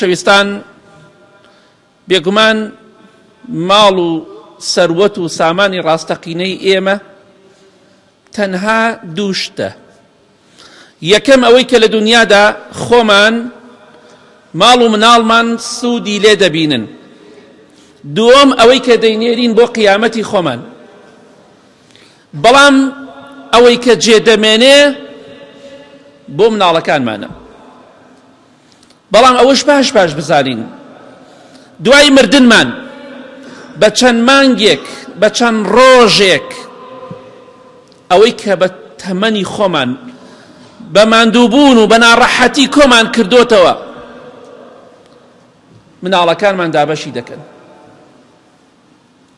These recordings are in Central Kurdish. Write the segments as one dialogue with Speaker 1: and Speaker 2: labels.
Speaker 1: شەویستان بێگومان ماڵ و سەروەت و سامانی ڕاستەقینەی ئێمە تەنها دوو شتە. یەکەم ئەوەی کە لە دنیادا خۆمان ماڵ و مناڵمان سوودی لێ دەبینن، دووەم ئەوەی کە دەینێرین بۆ قیامەتی خۆمان، بەڵام ئەوەی کە جێدەمێنێ بۆ مناڵەکانمانە. بەڵام ئەوەش باش باش بزانین دوای مردنمان بە چەند مانگێک بە چەند ڕۆژێک ئەوەی کە بە تەمەنی خۆمان بە ماندووبوون و بە ناڕەحەتی کۆمان کردوتەوە مناڵەکانمان دابەشی دەکەن.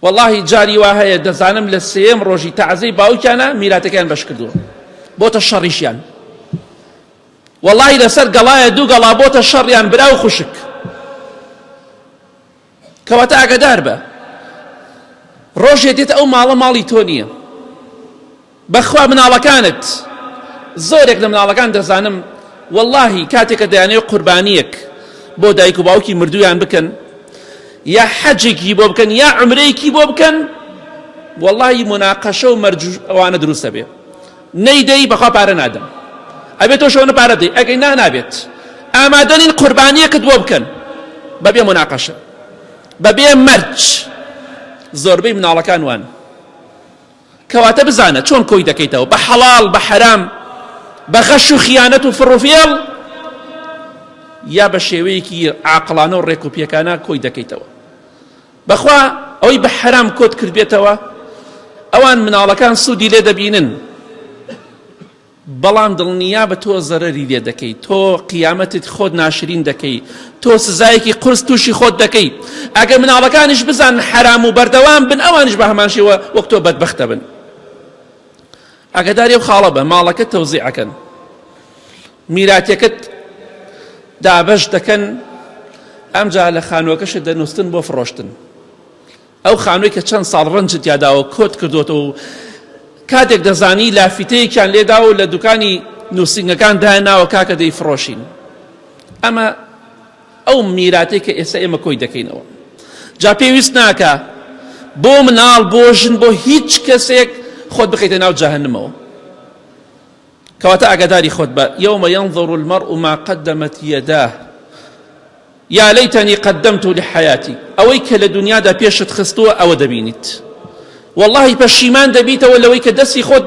Speaker 1: واللهی جاری وا هەیە دەزانم لە سێم ڕۆژی تەعزەی باوکیانە میراتەکەیان بەش کردووە بۆتە شەڕیشیان. واللهی لەسەر گەڵایە دوو گەڵا بۆتە شەڕیان برا و خوشک. کەواتە ئاگادار بە ڕۆژێ دێتە ئەو ماڵە ماڵی تۆ نییە. بەخوا مناڵەکانت زۆرێک لە مناڵەکان دەزانم واللهی کاتێکە دەیانەوێت قوربانیەک بۆ دایک و باوکی مردویان بکەن یا حەجێکی بۆ بکەن یا عومرەیەکی بۆ بکەن، واللهی مناقەشە و مەرج ئەوانە دروستە بێ. نەیدەی بەخوا پارە نادەم، ئەبێت تۆ شەونە پارە دەی، ئەگەی نابێت ئامادەنین قوربانیەکت بۆ بکەن بەبێ مناقەشە بەبێ مەرج. زۆربەی مناڵەکان وان. کەواتە بزانە چۆن کۆی دەکەیتەوە، بە حەڵاڵ بە حەرام، بە غەش و خیانەت و فڕوفێڵ، یا بە شێوەیەکی عاقڵانە و ڕێکوپیەکانە کۆی دەکەیتەوە. بەخوا ئەوەی بە حەرام کۆت کردبێتەوە ئەوان مناڵەکان سوودی لێ دەبینن، بەڵام دڵنیا بە تۆ زەرەری لێ دەکەی، تۆ قیامەتت خۆت ناشرین دەکەی، تۆ سزایەکی قورس تووشی خۆت دەکەی. ئەگەر مناڵەکانیش بزان حەرام و بەردەوام بن ئەوانش بە هەمان شێوە وەک تۆ بەدبەختە بن. ئاگاداری و خاڵە بە ماڵەکەت تەوزیعەکەن، میراتەکەت دابەش دەکەن، ئەمجا لە خانووەکەشت دەنووسن بۆ فڕۆشتن. ئەو خانووی کە چەند ساڵ ڕەنجت یاداوە کۆت کردوتەوە و کاتێک دەزانی لافیتەیەکیان لێداوە و لە دوکانی نووسنگەکان داهێناوە کاکە دەی فڕۆشین. ئەمە ئەو میراتێک کە ئێستا ئێمە کۆی دەکەینەوە. جا پێویست ناکە بۆ مناڵ بۆ ژن بۆ هیچ کەسێک خۆت بخەیتە ناو جەهەنەمەوە. کەواتە ئاگاداری خۆت بە یەومە ينظر المرء ما قدمت يداه یا لەیتەنی قدمت لحیاتی. ئەوەی کە لە دنیادا پێشت خستووە ئەوە دەبینیت. واللهی پەشیمان دەبیتەوە لەوەی کە دەستی خۆت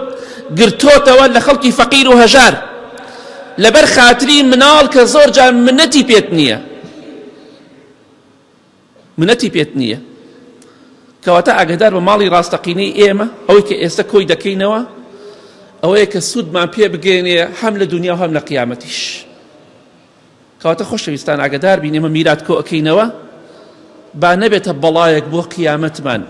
Speaker 1: گرتۆتەوە لە خەڵکی فەقیر و هەژار لەبەر خاتری مناڵ کە زۆر جار منەتی پێت نییە. منەتی پێت نییە. کەواتە ئاگادار بە ماڵی ڕاستەقینەی ئێمە ئەوەی کە ئێستا کۆی دەکەینەوە ئەوەیە کە سوودمان پێ بگەێنێ هەم لە دنیا و هەم لە قیامەتیش. کەواتە خۆشەویستان ئاگادار بین ئێمە میرات کۆ ئەەکەینەوە با نەبێتە بەڵایەک بۆ قیامەتمان.